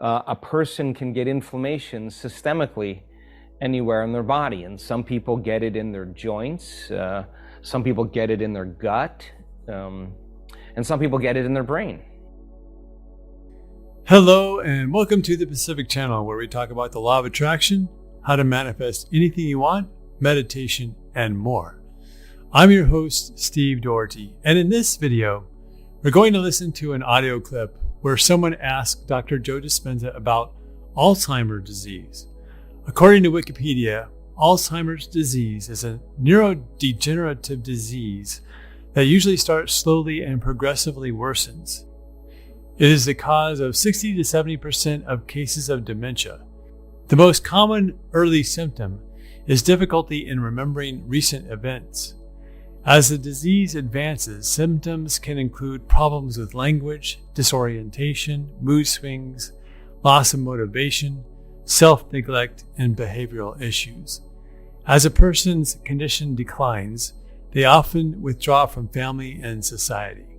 a person can get inflammation systemically anywhere in their body, and some people get it in their joints, some people get it in their gut, and some people get it in their brain. Hello and welcome to the Pacific Channel, where we talk about the law of attraction, how to manifest anything you want, meditation, and more. I'm your host, Steve Doherty, and in this video, we're going to listen to an audio clip where someone asked Dr. Joe Dispenza about Alzheimer's disease. According to Wikipedia, Alzheimer's disease is a neurodegenerative disease that usually starts slowly and progressively worsens. It is the cause of 60 to 70% of cases of dementia. The most common early symptom is difficulty in remembering recent events. As the disease advances, symptoms can include problems with language, disorientation, mood swings, loss of motivation, self-neglect, and behavioral issues. As a person's condition declines, they often withdraw from family and society.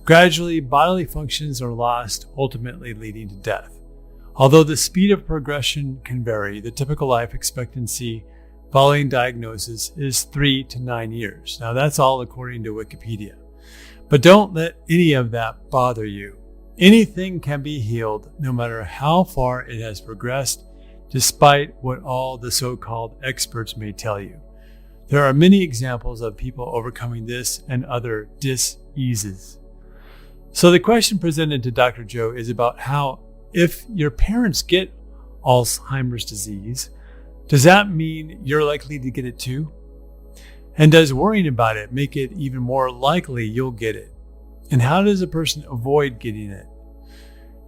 Gradually, bodily functions are lost, ultimately leading to death. Although the speed of progression can vary, the typical life expectancy following diagnosis is 3 to 9 years. Now, that's all according to Wikipedia. But don't let any of that bother you. Anything can be healed, no matter how far it has progressed, despite what all the so-called experts may tell you. There are many examples of people overcoming this and other diseases. So the question presented to Dr. Joe is about how, if your parents get Alzheimer's disease, does that mean you're likely to get it too? And does worrying about it make it even more likely you'll get it? And how does a person avoid getting it?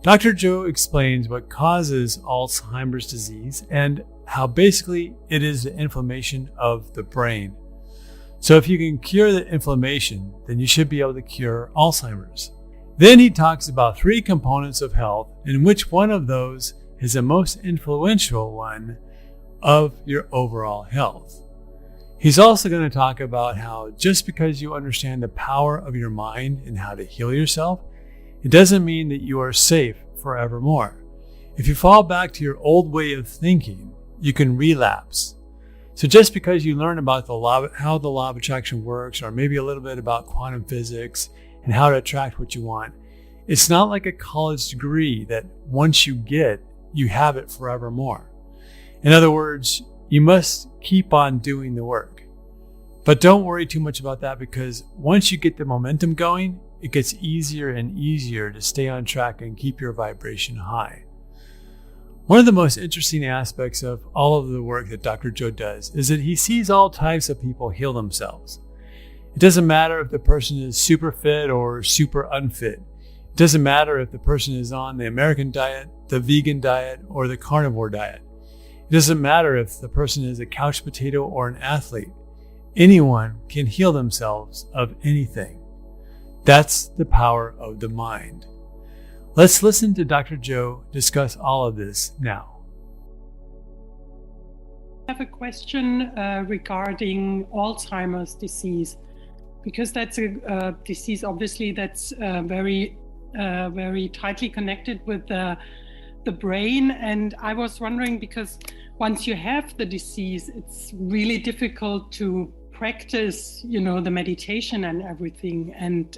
Dr. Joe explains what causes Alzheimer's disease and how basically it is the inflammation of the brain. So if you can cure the inflammation, then you should be able to cure Alzheimer's. Then he talks about 3 components of health and which one of those is the most influential one of your overall health. He's also going to talk about how just because you understand the power of your mind and how to heal yourself, it doesn't mean that you are safe forevermore. If you fall back to your old way of thinking, you can relapse. So just because you learn about how the law of attraction works, or maybe a little bit about quantum physics and how to attract what you want, it's not like a college degree that once you get, you have it forevermore. In other words, you must keep on doing the work. But don't worry too much about that, because once you get the momentum going, it gets easier and easier to stay on track and keep your vibration high. One of the most interesting aspects of all of the work that Dr. Joe does is that he sees all types of people heal themselves. It doesn't matter if the person is super fit or super unfit. It doesn't matter if the person is on the American diet, the vegan diet, or the carnivore diet. It doesn't matter if the person is a couch potato or an athlete. Anyone can heal themselves of anything. That's the power of the mind. Let's listen to Dr. Joe discuss all of this now. I have a question regarding Alzheimer's disease, because that's a disease obviously that's very tightly connected with the brain. And I was wondering, because once you have the disease, it's really difficult to practice, the meditation and everything. And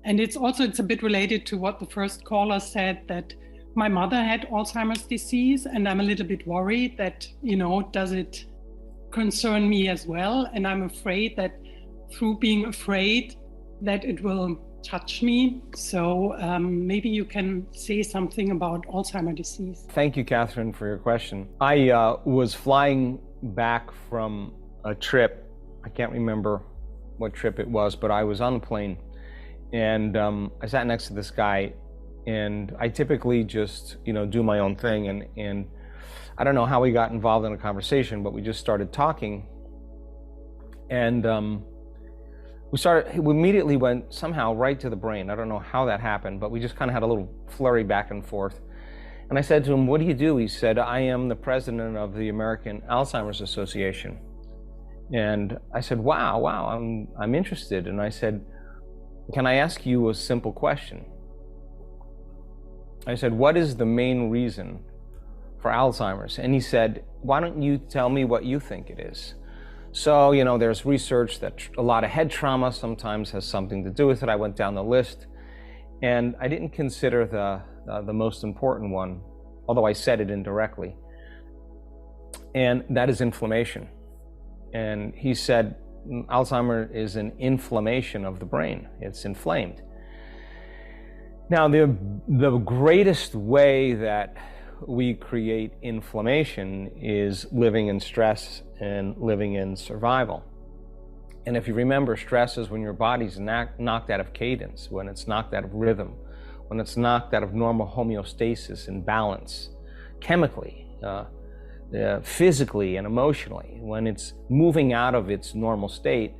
it's a bit related to what the first caller said, that my mother had Alzheimer's disease, and I'm a little bit worried that, does it concern me as well? And I'm afraid that through being afraid that it will touch me. So maybe you can say something about Alzheimer's disease. Thank you, Catherine, for your question. I was flying back from a trip. I can't remember what trip it was, but I was on the plane, and I sat next to this guy, and I typically just, do my own thing, and I don't know how we got involved in a conversation, but we just started talking, and we immediately went somehow right to the brain. I don't know how that happened, but we just kind of had a little flurry back and forth. And I said to him, "What do you do?" He said, "I am the president of the American Alzheimer's Association." And I said, wow, I'm interested. And I said, "Can I ask you a simple question?" I said, what is the main reason for Alzheimer's? And he said, why don't you tell me what you think it is? So, there's research that a lot of head trauma sometimes has something to do with it. I went down the list, and I didn't consider the most important one, although I said it indirectly, and that is inflammation. And he said, Alzheimer's is an inflammation of the brain. It's inflamed. Now, the greatest way that we create inflammation is living in stress and living in survival. And if you remember, stress is when your body's knocked out of cadence, when it's knocked out of rhythm, when it's knocked out of normal homeostasis and balance, chemically, physically and emotionally, when it's moving out of its normal state,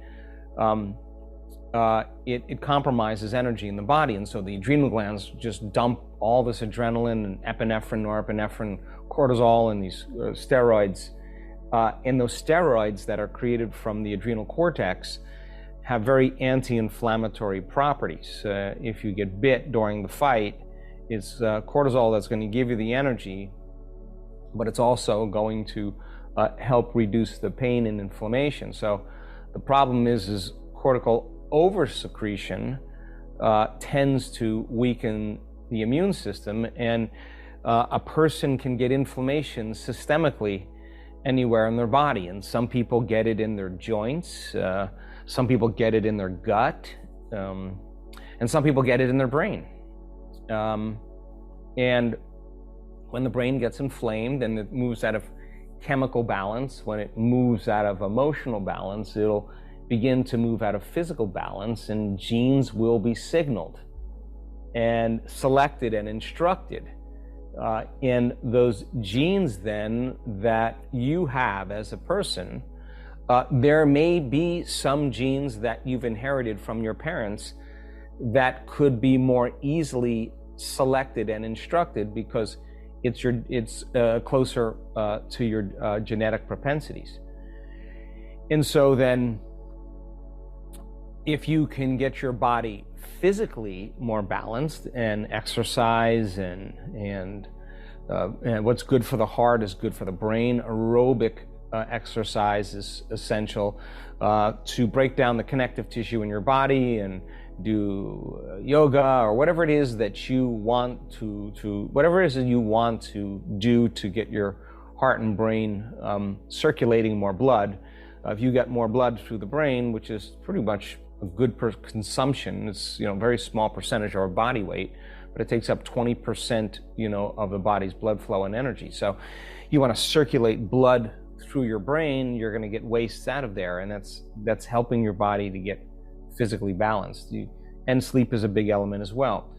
it compromises energy in the body. And so the adrenal glands just dump all this adrenaline and epinephrine, norepinephrine, cortisol, and these steroids. And those steroids that are created from the adrenal cortex have very anti-inflammatory properties. If you get bit during the fight, it's cortisol that's going to give you the energy, but it's also going to help reduce the pain and inflammation. So the problem is cortical oversecretion tends to weaken the immune system, and a person can get inflammation systemically anywhere in their body. And some people get it in their joints, some people get it in their gut, and some people get it in their brain. And when the brain gets inflamed and it moves out of chemical balance, when it moves out of emotional balance, it'll begin to move out of physical balance, and genes will be signaled and selected and instructed. And those genes then that you have as a person, there may be some genes that you've inherited from your parents that could be more easily selected and instructed because it's closer to your genetic propensities. And so then, if you can get your body physically more balanced and exercise and what's good for the heart is good for the brain, aerobic exercise is essential to break down the connective tissue in your body, and do yoga or whatever it is that you want whatever it is that you want to do to get your heart and brain circulating more blood. If you get more blood through the brain, which is pretty much a good consumption, it's very small percentage of our body weight, but it takes up 20% of the body's blood flow and energy. So you want to circulate blood through your brain, you're going to get wastes out of there, and that's helping your body to get physically balanced. And sleep is a big element as well.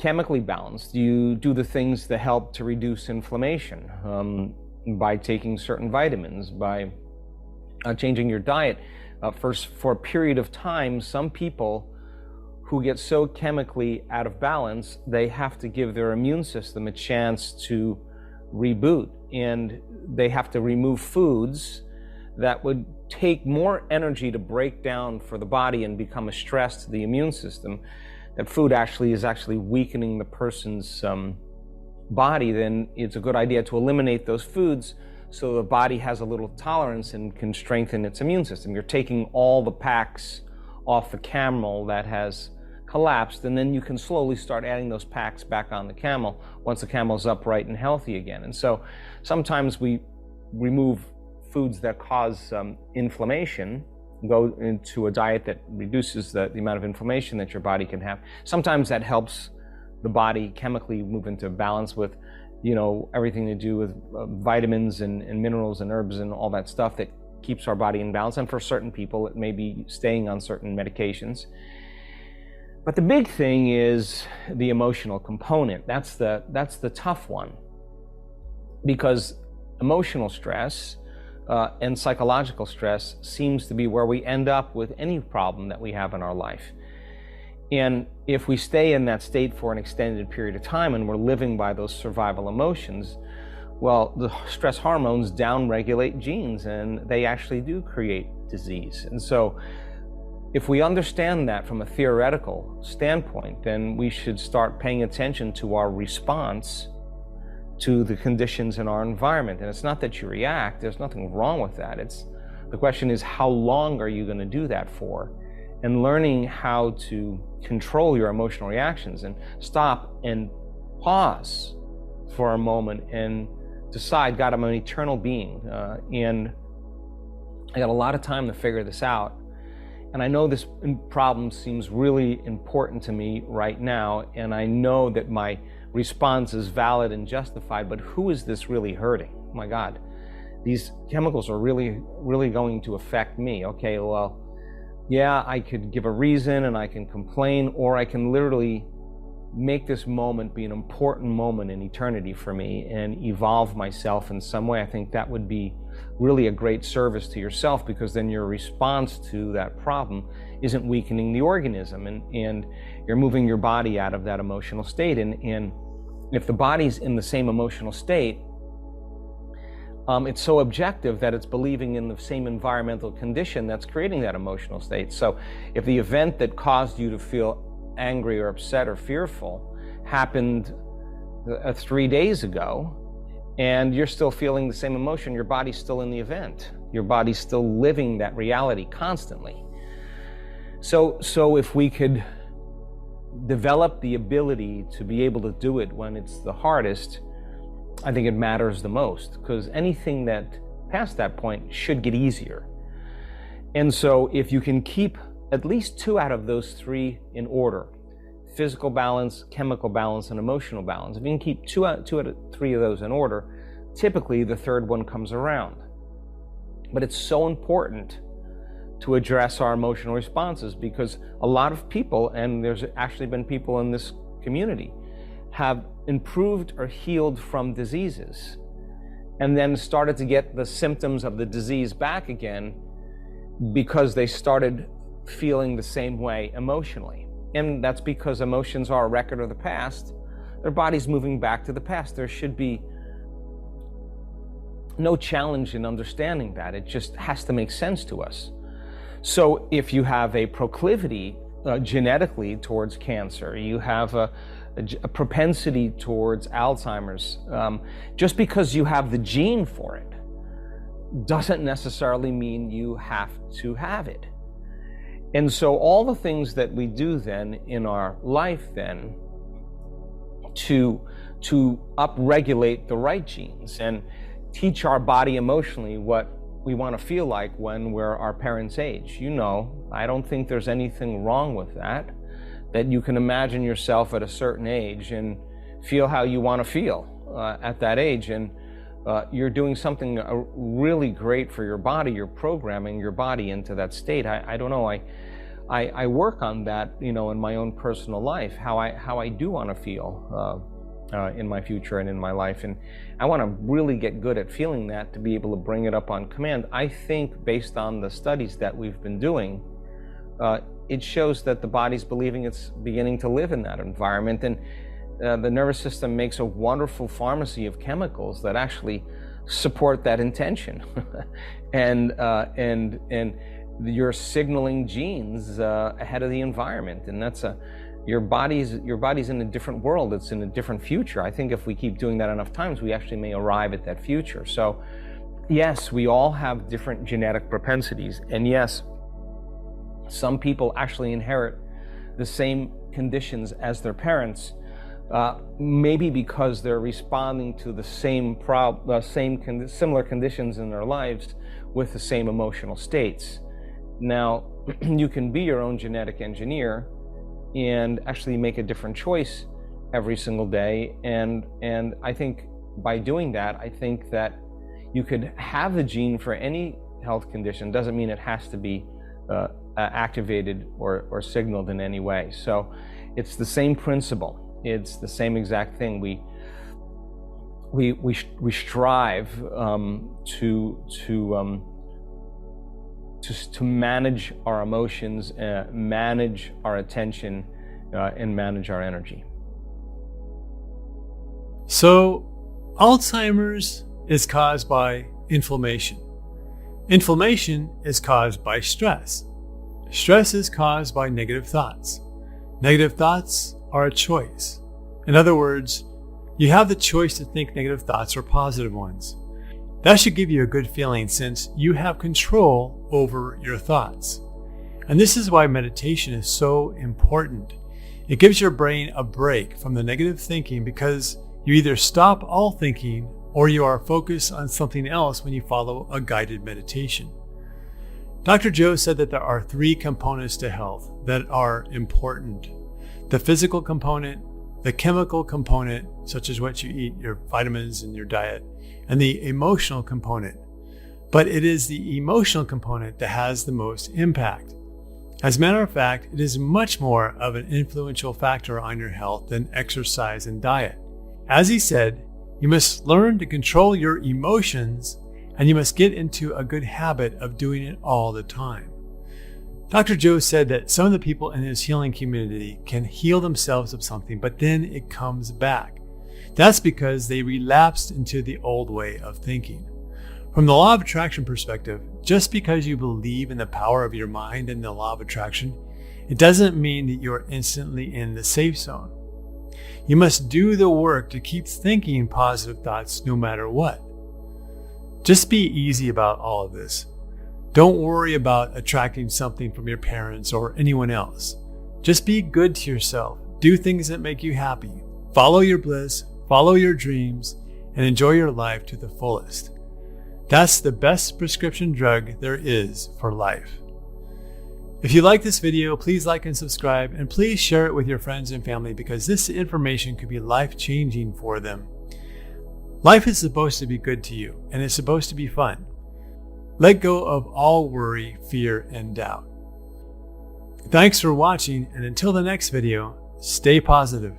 Chemically balanced, you do the things that help to reduce inflammation by taking certain vitamins, by changing your diet. For a period of time, some people who get so chemically out of balance, they have to give their immune system a chance to reboot, and they have to remove foods that would take more energy to break down for the body and become a stress to the immune system. That food is actually weakening the person's body. Then it's a good idea to eliminate those foods so the body has a little tolerance and can strengthen its immune system. You're taking all the packs off the camel that has collapsed, and then you can slowly start adding those packs back on the camel once the camel's upright and healthy again. And so sometimes we remove foods that cause inflammation, go into a diet that reduces the amount of inflammation that your body can have. Sometimes that helps the body chemically move into balance with everything to do with vitamins and minerals and herbs and all that stuff that keeps our body in balance. And for certain people, it may be staying on certain medications. But the big thing is the emotional component. That's the tough one, because emotional stress and psychological stress seems to be where we end up with any problem that we have in our life. And if we stay in that state for an extended period of time and we're living by those survival emotions, well, the stress hormones downregulate genes, and they actually do create disease. And so if we understand that from a theoretical standpoint, then we should start paying attention to our response to the conditions in our environment. And it's not that you react, there's nothing wrong with that. The question is, how long are you going to do that for? And learning how to control your emotional reactions and stop and pause for a moment and decide, God, I'm an eternal being, and I got a lot of time to figure this out. And I know this problem seems really important to me right now, and I know that my response is valid and justified, but who is this really hurting? Oh my God, these chemicals are really, really going to affect me. Okay, well, yeah, I could give a reason and I can complain, or I can literally make this moment be an important moment in eternity for me and evolve myself in some way. I think that would be really a great service to yourself, because then your response to that problem isn't weakening the organism, and you're moving your body out of that emotional state. And if the body's in the same emotional state, it's so objective that it's believing in the same environmental condition that's creating that emotional state. So if the event that caused you to feel angry or upset or fearful happened 3 days ago, and you're still feeling the same emotion, your body's still in the event. Your body's still living that reality constantly. So if we could develop the ability to be able to do it when it's the hardest, I think it matters the most, because anything that past that point should get easier. And so if you can keep at least 2 out of those 3 in order, physical balance, chemical balance, and emotional balance, if you can keep 2 out of 3 of those in order, typically the third one comes around. But it's so important to address our emotional responses, because a lot of people, and there's actually been people in this community, have improved or healed from diseases and then started to get the symptoms of the disease back again because they started feeling the same way emotionally. And that's because emotions are a record of the past. Their body's moving back to the past. There should be no challenge in understanding that. It just has to make sense to us. So if you have a proclivity genetically towards cancer, you have a propensity towards Alzheimer's, just because you have the gene for it doesn't necessarily mean you have to have it. And so all the things that we do then in our life then to upregulate the right genes and teach our body emotionally what we want to feel like when we're our parents' age. You know, I don't think there's anything wrong with that you can imagine yourself at a certain age and feel how you want to feel at that age. And you're doing something really great for your body. You're programming your body into that state. I don't know. I work on that, you know, in my own personal life, how I do want to feel in my future and in my life. And I want to really get good at feeling that to be able to bring it up on command. I think based on the studies that we've been doing, it shows that the body's believing it's beginning to live in that environment. And the nervous system makes a wonderful pharmacy of chemicals that actually support that intention. and you're signaling genes ahead of the environment, and that's your body's in a different world. It's in a different future. I think if we keep doing that enough times, we actually may arrive at that future. So yes, we all have different genetic propensities, and yes, some people actually inherit the same conditions as their parents, maybe because they're responding to the similar conditions in their lives with the same emotional states. Now, you can be your own genetic engineer and actually make a different choice every single day. And I think by doing that, I think that you could have the gene for any health condition. Doesn't mean it has to be activated or signaled in any way. So it's the same principle. It's the same exact thing. We strive to manage our emotions, manage our attention, and manage our energy. So, Alzheimer's is caused by inflammation. Inflammation is caused by stress. Stress is caused by negative thoughts. Negative thoughts are a choice. In other words, you have the choice to think negative thoughts or positive ones. That should give you a good feeling since you have control over your thoughts. And this is why meditation is so important. It gives your brain a break from the negative thinking because you either stop all thinking or you are focused on something else when you follow a guided meditation. Dr. Joe said that there are 3 components to health that are important: the physical component, the chemical component, such as what you eat, your vitamins and your diet, and the emotional component. But it is the emotional component that has the most impact. As a matter of fact, it is much more of an influential factor on your health than exercise and diet. As he said, you must learn to control your emotions and you must get into a good habit of doing it all the time. Dr. Joe said that some of the people in his healing community can heal themselves of something, but then it comes back. That's because they relapsed into the old way of thinking. From the law of attraction perspective, just because you believe in the power of your mind and the law of attraction, it doesn't mean that you're instantly in the safe zone. You must do the work to keep thinking positive thoughts no matter what. Just be easy about all of this. Don't worry about attracting something from your parents or anyone else. Just be good to yourself. Do things that make you happy. Follow your bliss, follow your dreams, and enjoy your life to the fullest. That's the best prescription drug there is for life. If you like this video, please like and subscribe, and please share it with your friends and family because this information could be life-changing for them. Life is supposed to be good to you, and it's supposed to be fun. Let go of all worry, fear, and doubt. Thanks for watching, and until the next video, stay positive.